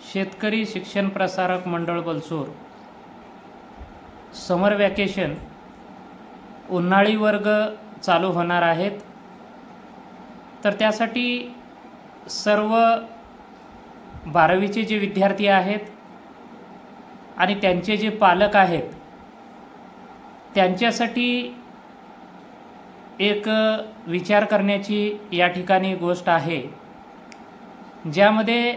शेतकरी शिक्षण प्रसारक मंडळ बलसूर समर वॅकेशन उन्हाळी वर्ग चालू होणार आहेत। तर त्यासाठी सर्व 12वीचे जे विद्यार्थी आहेत आणि त्यांचे जे पालक आहेत त्यांच्यासाठी एक विचार करण्याची या ठिकाणी गोष्ट आहे, ज्यामध्ये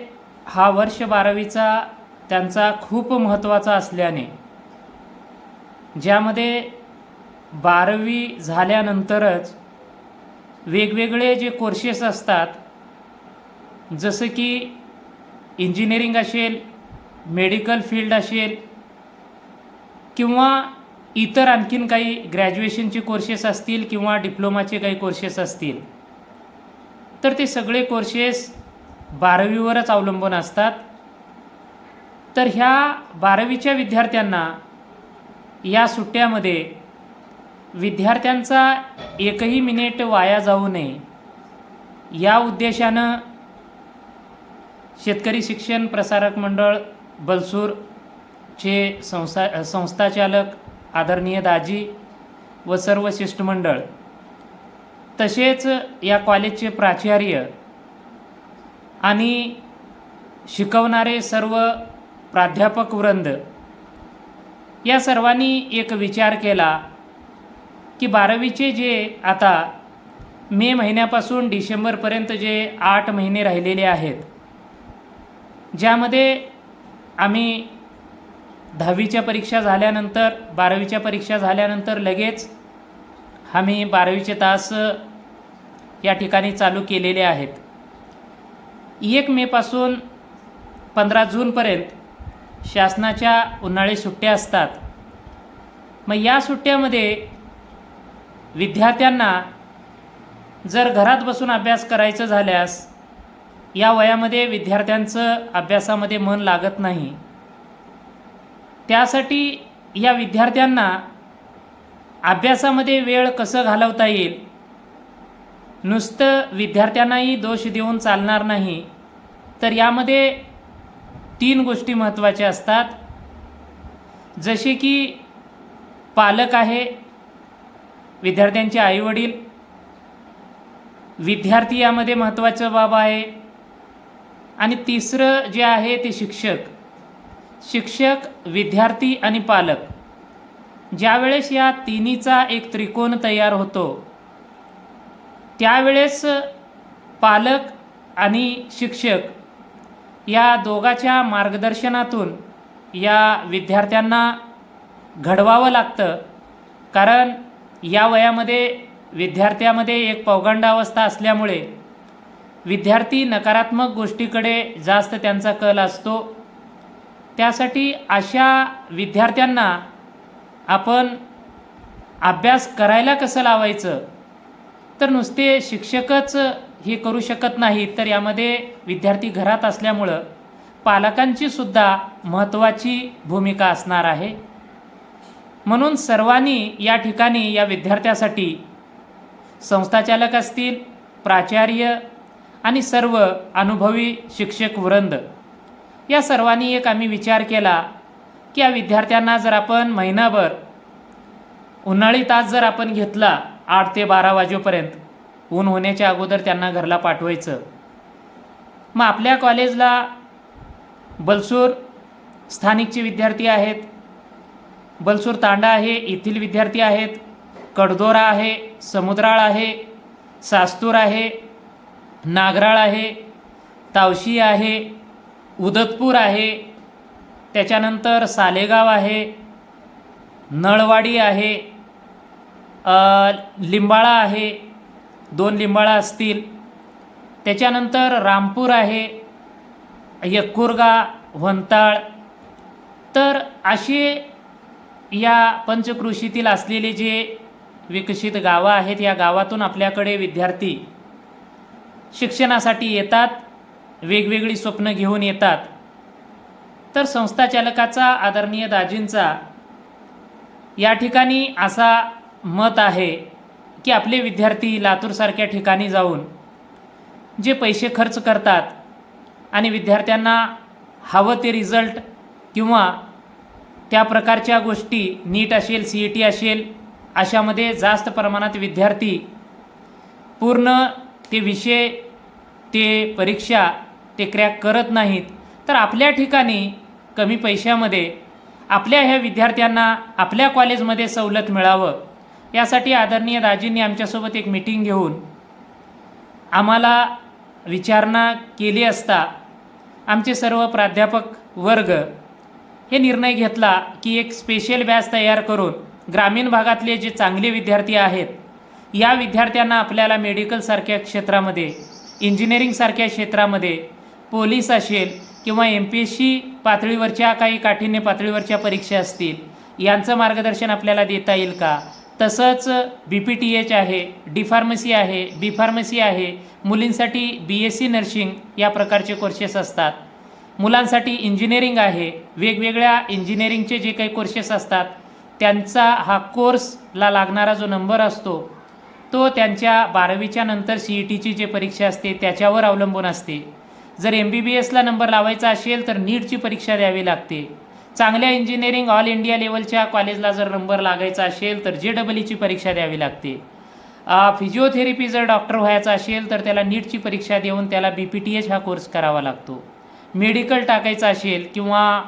हा वर्ष 12वीचा त्यांचा खूप महत्त्वाचा असल्याने ज्यामध्ये 12वी झाल्यानंतरच वेगवेगळे जे कोर्सेस असतात, जसं की इंजिनिअरिंग असेल, मेडिकल फील्ड असेल किंवा इतर आणखीन काही ग्रॅज्युएशनचे कोर्सेस असतील किंवा डिप्लोमाचे काही कोर्सेस असतील, तर ते सगळे कोर्सेस 12वीवरच अवलंबून असतात। तर ह्या 12वीच्या विद्यार्थ्यांना या सुट्ट्यामध्ये विद्यार्थ्यांचा एकही मिनिट वाया जाऊ नये या उद्देशानं शेतकरी शिक्षण प्रसारक मंडळ बलसूरचे संस्थाचालक आदरणीय दाजी व सर्व शिष्टमंडळ, तसेच या कॉलेजचे प्राचार्य आणि शिकवणारे सर्व प्राध्यापक वृंद या सर्वांनी एक विचार केला की 12वीचे जे आता मे महिन्यापासून डिसेंबरपर्यंत जे 8 महिने राहिलेले आहेत, ज्यामध्ये आम्ही 10वीच्या परीक्षा झाल्यानंतर 12वीच्या परीक्षा झाल्यानंतर लगेच आम्ही 12वीचे तास या ठिकाणी चालू केलेले आहेत। 1 मेपासून 15 जूनपर्यंत शासनाच्या उन्हाळी सुट्ट्या असतात। मग या सुट्ट्यामध्ये विद्यार्थ्यांना जर घरात बसून अभ्यास करायचं झाल्यास या वयामध्ये विद्यार्थ्यांचं अभ्यासामध्ये मन लागत नाही। त्यासाठी या विद्यार्थ्यांना अभ्यासामध्ये वेळ कसं घालवता येईल, नुसतं विद्यार्थ्यांनाही दोष देऊन चालणार नाही, तर यामध्ये 3 गोष्टी महत्त्वाच्या असतात। जसे की पालक आहे, विद्यार्थ्यांचे आईवडील, विद्यार्थी यामध्ये महत्त्वाचं बाब आहे, आणि तिसरं जे आहे ते शिक्षक, विद्यार्थी आणि पालक। ज्यावेळेस या तिन्हीचा एक त्रिकोण तयार होतो, त्यावेळेस पालक आणि शिक्षक या दोघांच्या मार्गदर्शनातून या विद्यार्थ्यांना घडवावं लागतं। कारण या वयामध्ये विद्यार्थ्यामध्ये एक पौगंडावस्था असल्यामुळे विद्यार्थी नकारात्मक गोष्टीकडे जास्त त्यांचा कल असतो। त्यासाठी अशा विद्यार्थ्यांना आपण अभ्यास करायला कसं लावायचं, तर नुसते शिक्षकच हे करू शकत नाहीत, तर यामध्ये विद्यार्थी घरात असल्यामुळं पालकांची सुद्धा महत्त्वाची भूमिका असणार आहे। म्हणून सर्वांनी या ठिकाणी या विद्यार्थ्यासाठी संस्थाचालक असतील, प्राचार्य आणि सर्व अनुभवी शिक्षक वृंद या सर्वांनी एक आम्ही विचार केला की या विद्यार्थ्यांना जर आपण महिनाभर उन्हाळी तास जर आपण घेतला 8 ते 12 वाजेपर्यंत, ऊन होण्याच्या अगोदर त्यांना घरला पाठवायचं। मग आपल्या कॉलेजला बलसूर स्थानिकचे विद्यार्थी आहेत, बलसूर तांडा आहे येथील विद्यार्थी आहेत, कडदोरा आहे, समुद्राळ आहे, सास्तूर आहे, नागराळ आहे, तावशी आहे, उदतपूर आहे, त्याच्यानंतर सालेगाव आहे, नळवाडी आहे, लिंबाळा आहे, 2 लिंबाळा असतील, त्याच्यानंतर रामपूर आहे, यक्कुरगा, वंताळ। तर असे या पंचकृषीतील असलेले जे विकसित गावं आहेत, या गावातून आपल्याकडे विद्यार्थी शिक्षणासाठी येतात, वेगवेगळी स्वप्न घेऊन येतात। तर संस्थाचालकाचा आदरणीय दाजींचा या ठिकाणी असा मत आहे की आपले विद्यार्थी लातूरसारख्या ठिकाणी जाऊन जे पैसे खर्च करतात आणि विद्यार्थ्यांना हवं ते रिझल्ट किंवा त्या प्रकारच्या गोष्टी नीट असेल CET असेल अशामध्ये जास्त प्रमाणात विद्यार्थी पूर्ण ते विषय ते परीक्षा ते क्रॅक करत नाहीत, तर आपल्या ठिकाणी कमी पैशामध्ये आपल्या ह्या विद्यार्थ्यांना आपल्या कॉलेजमध्ये सवलत मिळावं यासाठी आदरणीय दाजींनी आमच्यासोबत एक मीटिंग घेऊन आम्हाला विचारणा केली असता आमचे सर्व प्राध्यापक वर्ग हे निर्णय घेतला की एक स्पेशल बॅच तयार करून ग्रामीण भागातले जे चांगले विद्यार्थी आहेत या विद्यार्थ्यांना आपल्याला मेडिकलसारख्या क्षेत्रामध्ये, इंजिनिअरिंगसारख्या क्षेत्रामध्ये, पोलीस असेल किंवा MPSC पातळीवरच्या काही काठिण्य पातळीवरच्या परीक्षा असतील यांचं मार्गदर्शन आपल्याला देता येईल का. तसंच BPTH आहे, D फार्मसी आहे, B फार्मसी आहे, मुलींसाठी BSc नर्सिंग या प्रकारचे कोर्सेस असतात, मुलांसाठी इंजिनिअरिंग आहे, वेगवेगळ्या इंजिनिअरिंगचे जे काही कोर्सेस असतात त्यांचा हा कोर्सला लागणारा जो नंबर असतो तो त्यांच्या 12वीच्या नंतर CETची जी परीक्षा असते त्याच्यावर अवलंबून असते. जर MBBSला नंबर लावायचा असेल तर नीटची परीक्षा द्यावी लागते. चांगल्या इंजिनिअरिंग ऑल इंडिया लेवलच्या कॉलेजला जर नंबर लागायचा असेल तर JEEची परीक्षा द्यावी लागते. फिजिओथेरपी जर डॉक्टर व्हायचा असेल तर त्याला नीटची परीक्षा देऊन त्याला BPTH हा कोर्स करावा लागतो. मेडिकल टाकायचा असेल किंवा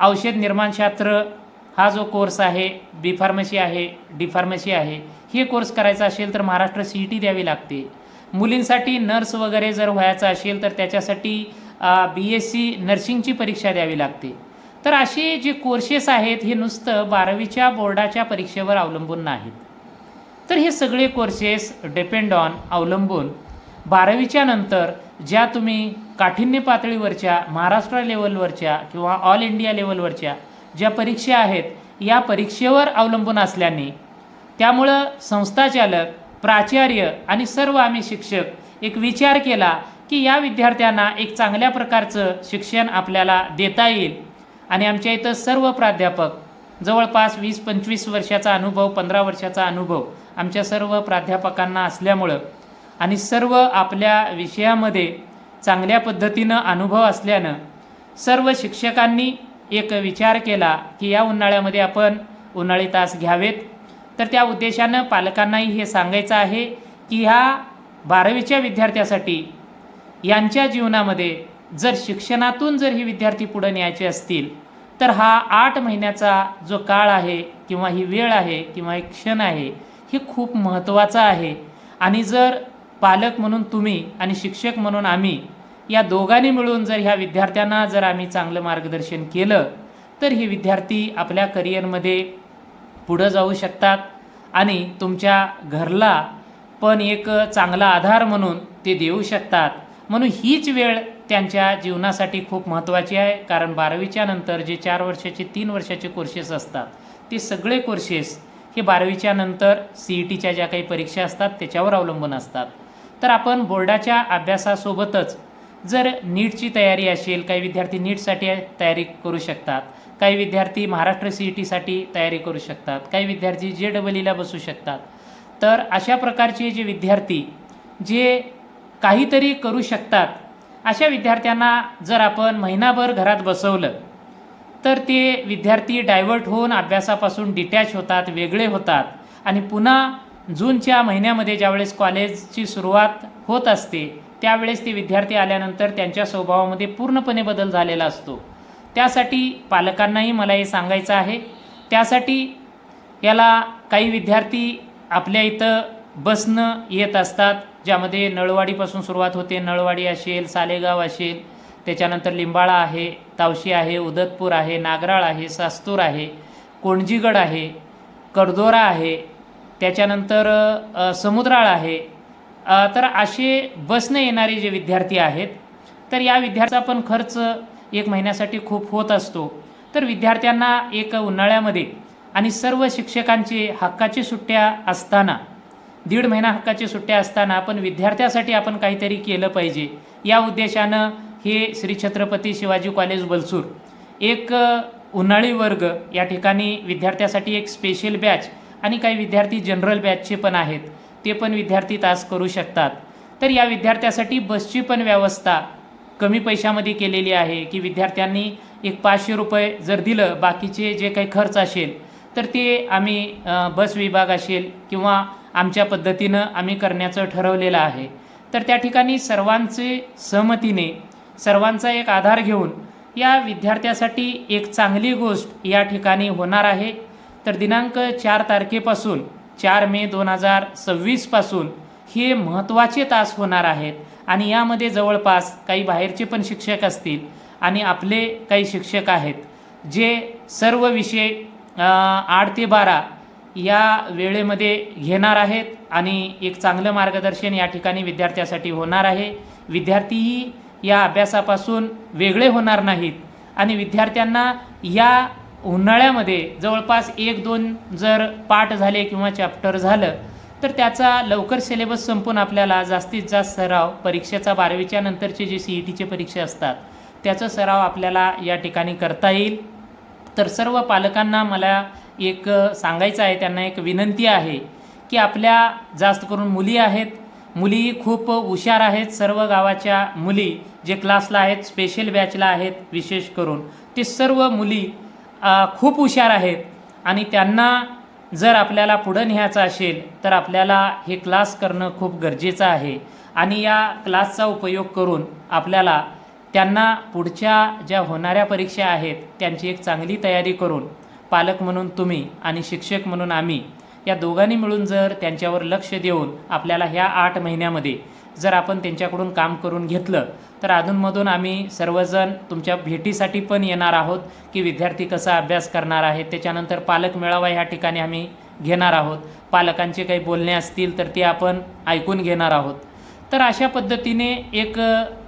औषध निर्माणशास्त्र हा जो कोर्स आहे, B फार्मसी आहे, D फार्मसी आहे, हे कोर्स करायचा असेल तर महाराष्ट्र CET द्यावी लागते. मुलींसाठी नर्स वगैरे जर व्हायचं असेल तर त्याच्यासाठी BSc नर्सिंगची परीक्षा द्यावी लागते. तर असे जे कोर्सेस आहेत हे नुसतं 12वीच्या बोर्डाच्या परीक्षेवर अवलंबून नाहीत, तर हे सगळे कोर्सेस डिपेंड ऑन अवलंबून 12वीच्या नंतर ज्या तुम्ही काठिण्य पातळीवरच्या, महाराष्ट्र लेवलवरच्या किंवा ऑल इंडिया लेवलवरच्या ज्या परीक्षा आहेत या परीक्षेवर अवलंबून असल्याने त्यामुळं संस्थाचालक, प्राचार्य आणि सर्व आम्ही शिक्षक एक विचार केला की या विद्यार्थ्यांना एक चांगल्या प्रकारचं शिक्षण आपल्याला देता येईल. आणि आमच्या इथं सर्व प्राध्यापक जवळपास 20-25 वर्षाचा अनुभव, 15 वर्षाचा अनुभव आमच्या सर्व प्राध्यापकांना असल्यामुळं आणि सर्व आपल्या विषयामध्ये चांगल्या पद्धतीनं अनुभव असल्यानं सर्व शिक्षकांनी एक विचार केला की या उन्हाळ्यामध्ये आपण उन्हाळी तास घ्यावेत. तर त्या उद्देशानं पालकांनाही हे सांगायचं आहे की ह्या 12वीच्या विद्यार्थ्यासाठी यांच्या जीवनामध्ये जर शिक्षणातून जर ही विद्यार्थी पुढे न्यायचे असतील तर हा 8 महिन्याचा जो काळ आहे किंवा ही वेळ आहे किंवा एक क्षण आहे हे खूप महत्त्वाचा आहे. आणि जर पालक म्हणून तुम्ही आणि शिक्षक म्हणून आम्ही या दोघांनी मिळून जर ह्या विद्यार्थ्यांना जर आम्ही चांगलं मार्गदर्शन केलं तर हे विद्यार्थी आपल्या करिअरमध्ये पुढं जाऊ शकतात आणि तुमच्या घरला पण एक चांगला आधार म्हणून ते देऊ शकतात. म्हणून हीच वेळ त्यांच्या जीवनासाठी खूप महत्त्वाची आहे. कारण 12वीच्या नंतर जे 4 वर्षाचे 3 वर्षाचे कोर्सेस असतात ते सगळे कोर्सेस हे 12वीच्या नंतर CETच्या ज्या काही परीक्षा असतात त्याच्यावर अवलंबून असतात. तर आपण बोर्डाच्या अभ्यासासोबतच जर नीटची तयारी असेल, काही विद्यार्थी नीटसाठी तयारी करू शकतात, काही विद्यार्थी महाराष्ट्र CETसाठी तयारी करू शकतात, काही विद्यार्थी JEEला बसू शकतात. तर अशा प्रकारचे जे विद्यार्थी जे काहीतरी करू शकतात अशा विद्यार्थ्यांना जर आपण महिनाभर घरात बसवलं तर ते विद्यार्थी डायव्हर्ट होऊन अभ्यासापासून डिटॅच होतात, वेगळे होतात आणि पुन्हा जूनच्या महिन्यामध्ये ज्यावेळेस कॉलेजची सुरुवात होत असते त्यावेळेस ते विद्यार्थी आल्यानंतर त्यांच्या स्वभावामध्ये पूर्णपणे बदल झालेला असतो. त्यासाठी पालकांनाही मला हे सांगायचं आहे. त्यासाठी याला काही विद्यार्थी आपल्या इथं बसनं येत असतात, ज्यामध्ये नळवाडीपासून सुरुवात होते. नळवाडी असेल, सालेगाव असेल, त्याच्यानंतर लिंबाळा आहे, तावशी आहे, उदतपूर आहे, नागराळ आहे, सास्तूर आहे, कोणजीगड आहे, कडदोरा आहे, त्याच्यानंतर समुद्राळ आहे. तर असे बसनं येणारे जे विद्यार्थी आहेत तर या विद्यार्थ्याचा पण खर्च 1 महिन्यासाठी खूप होत असतो. तर विद्यार्थ्यांना एक उन्हाळ्यामध्ये आणि सर्व शिक्षकांचे हक्काची सुट्ट्या असताना, 1.5 महिना हक्काची सुट्ट्या असताना आपण विद्यार्थ्यासाठी आपण काहीतरी केलं पाहिजे या उद्देशानं हे श्री छत्रपती शिवाजी कॉलेज बलसूर एक उन्हाळी वर्ग या ठिकाणी विद्यार्थ्यासाठी एक स्पेशल बॅच आणि काही विद्यार्थी जनरल बॅचचे पण आहेत, ते पण विद्यार्थी तास करू शकतात. तर या विद्यार्थ्यासाठी बसची पण व्यवस्था कमी पैशामध्ये केलेली आहे की विद्यार्थ्यांनी एक 500 रुपये जर दिलं, बाकीचे जे काही खर्च असेल तर ते आम्ही बस विभाग असेल किंवा आमच्या पद्धतीनं आम्ही करण्याचं ठरवलेलं आहे. तर त्या ठिकाणी सर्वांचे सहमतीने, सर्वांचा एक आधार घेऊन या विद्यार्थ्यासाठी एक चांगली गोष्ट या ठिकाणी होणार आहे. तर दिनांक 4 तारखेपासून 4 मे 2026 पासून हे महत्त्वाचे तास होणार आहेत आणि यामध्ये जवळपास काही बाहेरचे पण शिक्षक असतील आणि आपले काही शिक्षक आहेत जे सर्व विषय 8 ते 12 या वेळेमध्ये घेणार आहेत आणि एक चांगलं मार्गदर्शन या ठिकाणी विद्यार्थ्यासाठी होणार आहे. विद्यार्थीही या अभ्यासापासून वेगळे होणार नाहीत आणि विद्यार्थ्यांना या उन्हाळ्यामध्ये जवळपास 1-2 जर पाठ झाले किंवा चॅप्टर झालं तर त्याचा लवकर सिलेबस संपून आपल्याला जास्तीत जास्त सराव परीक्षेचा 12वीच्या नंतरचे जे CETचे परीक्षा असतात त्याचा सराव आपल्याला या ठिकाणी करता येईल. तर सर्व पालकांना मला एक सांगायचं आहे, त्यांना एक विनंती आहे की आपल्या जास्त करून मुली आहेत, मुली खूप हुशार आहेत. सर्व गावाच्या मुली जे क्लासला आहेत, स्पेशल बॅचला आहेत, विशेष करून ते सर्व मुली खूप हुशार आहेत आणि त्यांना जर आपल्याला पुढं न्यायचं असेल तर आपल्याला हे क्लास करणं खूप गरजेचं आहे आणि या क्लासचा उपयोग करून आपल्याला त्यांना पुढच्या ज्या होणाऱ्या परीक्षा आहेत त्यांची एक चांगली तयारी करून पालक म्हणून तुम्ही आणि शिक्षक म्हणून आम्ही या दोघांनी मिळून जर त्यांच्यावर लक्ष देऊन आपल्याला ह्या 8 महिन्यामध्ये जर आपण त्यांच्याकडून काम करून घेतलं तर अधूनमधून आम्ही सर्वजण तुमच्या भेटीसाठी पण येणार आहोत की विद्यार्थी कसा अभ्यास करणार आहेत. त्याच्यानंतर पालक मेळावा ह्या ठिकाणी आम्ही घेणार आहोत. पालकांचे काही बोलणे असतील तर ते आपण ऐकून घेणार आहोत. तर अशा पद्धतीने एक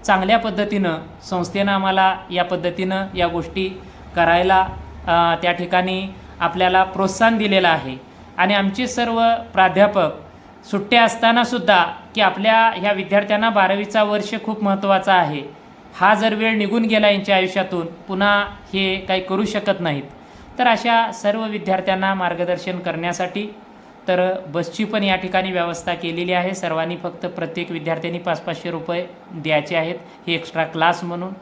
चांगल्या पद्धतीनं संस्थेनं आम्हाला या पद्धतीनं या गोष्टी करायला त्या ठिकाणी आपल्याला प्रोत्साहन दिलेलं आहे आणि आमचे सर्व प्राध्यापक सुट्ट्या असतानासुद्धा की आपल्या ह्या विद्यार्थ्यांना 12वीचा वर्ष खूप महत्त्वाचा आहे. हा जर वेळ निघून गेला यांच्या आयुष्यातून पुन्हा हे काही करू शकत नाहीत. तर अशा सर्व विद्यार्थ्यांना मार्गदर्शन करण्यासाठी तर बसची पण या ठिकाणी व्यवस्था केलेली आहे. सर्वांनी फक्त प्रत्येक विद्यार्थ्यांनी 500-500 रुपये द्यायचे आहेत हे एक्स्ट्रा क्लास म्हणून.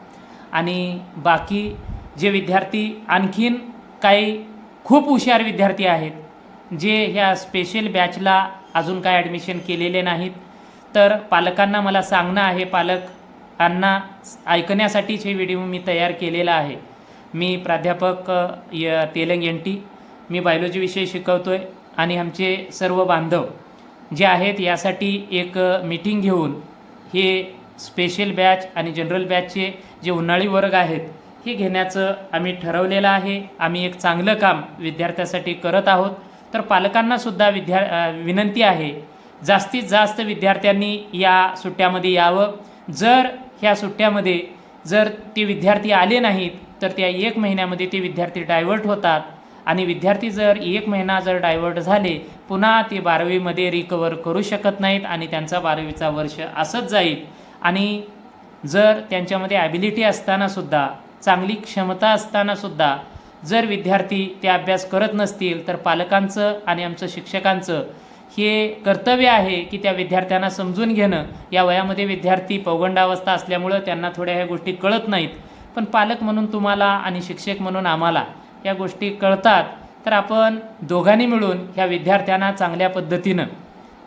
आणि बाकी जे विद्यार्थी आणखीन काही खूप हुशार विद्यार्थी आहेत जे ह्या स्पेशल बॅचला अजून काय ॲडमिशन केलेले नाहीत तर पालकांना मला सांगणं आहे, पालकांना ऐकण्यासाठीच हे व्हिडिओ मी तयार केलेला आहे. मी प्राध्यापक तेलंग NT, मी बायोलॉजी विषय शिकवतो आहे आणि आमचे सर्व बांधव जे आहेत यासाठी एक मीटिंग घेऊन हे स्पेशल बॅच आणि जनरल बॅचचे जे उन्हाळी वर्ग आहेत हे घेण्याचं आम्ही ठरवलेलं आहे. आम्ही एक चांगलं काम विद्यार्थ्यासाठी करत आहोत. तर पालकांनासुद्धा विनंती आहे जास्तीत जास्त विद्यार्थ्यांनी या सुट्ट्यामध्ये यावं. जर ह्या सुट्ट्यामध्ये जर ते विद्यार्थी आले नाहीत तर त्या 1 महिन्यामध्ये ते विद्यार्थी डायव्हर्ट होतात आणि विद्यार्थी जर 1 महिना जर डायव्हर्ट झाले पुन्हा ते 12वीमध्ये रिकवर करू शकत नाहीत आणि त्यांचा 12वीचा वर्ष असंच जाईल. आणि जर त्यांच्यामध्ये ॲबिलिटी असतानासुद्धा, चांगली क्षमता असतानासुद्धा जर विद्यार्थी ते अभ्यास करत नसतील तर पालकांचं आणि आमचं शिक्षकांचं हे कर्तव्य आहे की त्या विद्यार्थ्यांना समजून घेणं. या वयामध्ये विद्यार्थी पौगंडावस्था असल्यामुळं त्यांना थोड्या ह्या गोष्टी कळत नाहीत, पण पालक म्हणून तुम्हाला आणि शिक्षक म्हणून आम्हाला या गोष्टी कळतात. तर आपण दोघांनी मिळून ह्या विद्यार्थ्यांना चांगल्या पद्धतीनं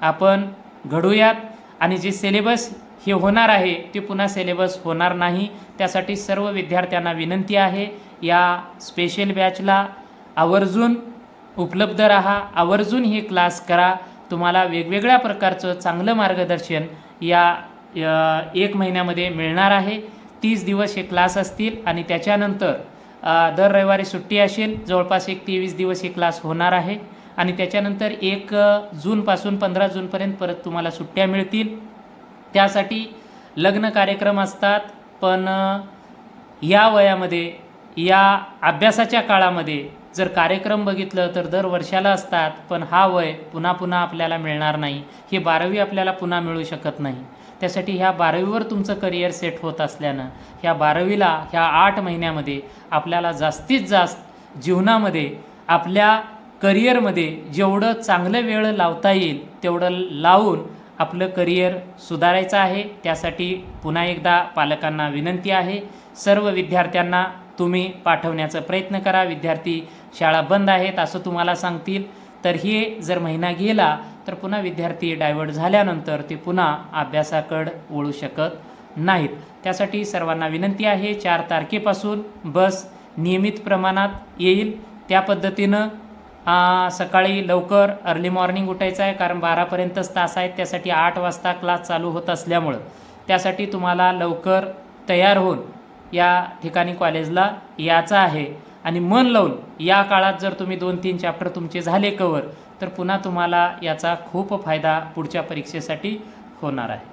आपण घडूयात आणि जे सिलेबस हे होणार आहे ते पुन्हा सिलेबस होणार नाही. त्यासाठी सर्व विद्यार्थ्यांना विनंती आहे या स्पेशल बॅचला आवर्जून उपलब्ध राहा, आवर्जून हे क्लास करा. तुम्हाला वेगवेगळ्या प्रकारचं चांगलं मार्गदर्शन या 1 महिन्यामध्ये मिळणार आहे. 30 दिवस हे क्लास असतील आणि त्याच्यानंतर दर रविवारी सुट्टी असेल. जवळपास 23 दिवस हे क्लास होणार आहे आणि त्याच्यानंतर 1 जूनपासून 15 जूनपर्यंत परत तुम्हाला सुट्ट्या मिळतील. त्यासाठी लग्न कार्यक्रम असतात, पण या वयामध्ये या अभ्यासाच्या काळामध्ये जर कार्यक्रम बघितलं तर दर वर्षाला असतात, पण हा वय पुन्हा पुन्हा आपल्याला मिळणार नाही. ही 12वी आपल्याला पुन्हा मिळू शकत नाही. त्यासाठी ह्या 12वीवर तुमचं करिअर सेट होत असल्यानं ह्या 12वीला ह्या 8 महिन्यामध्ये आपल्याला जास्तीत जास्त जीवनामध्ये आपल्या करिअरमध्ये जेवढं चांगलं वेळ लावता येईल तेवढं लावून आपलं करिअर सुधारायचं आहे. त्यासाठी पुन्हा एकदा पालकांना विनंती आहे, सर्व विद्यार्थ्यांना तुम्ही पाठवण्याचा प्रयत्न करा. विद्यार्थी शाळा बंद आहेत असं तुम्हाला सांगतील, तर हे जर महिना गेला तर पुन्हा विद्यार्थी डायव्हर्ट झाल्यानंतर ते पुन्हा अभ्यासाकडे वळू शकत नाहीत. त्यासाठी सर्वांना विनंती आहे, 4 तारखेपासून बस नियमित प्रमाणात येईल. त्या पद्धतीनं सकाळी लवकर अर्ली मॉर्निंग उठायचं आहे, कारण 12पर्यंतच तास आहेत. त्यासाठी 8 वाजता क्लास चालू होत असल्यामुळं त्यासाठी तुम्हाला लवकर तयार होऊन या ठिकाणी कॉलेजला यायचं आहे. आणि मन लावून या काळात जर तुम्ही 2-3 चॅप्टर तुमचे झाले कवर, तर पुन्हा तुम्हाला याचा खूप फायदा पुढच्या परीक्षेसाठी होणार आहे.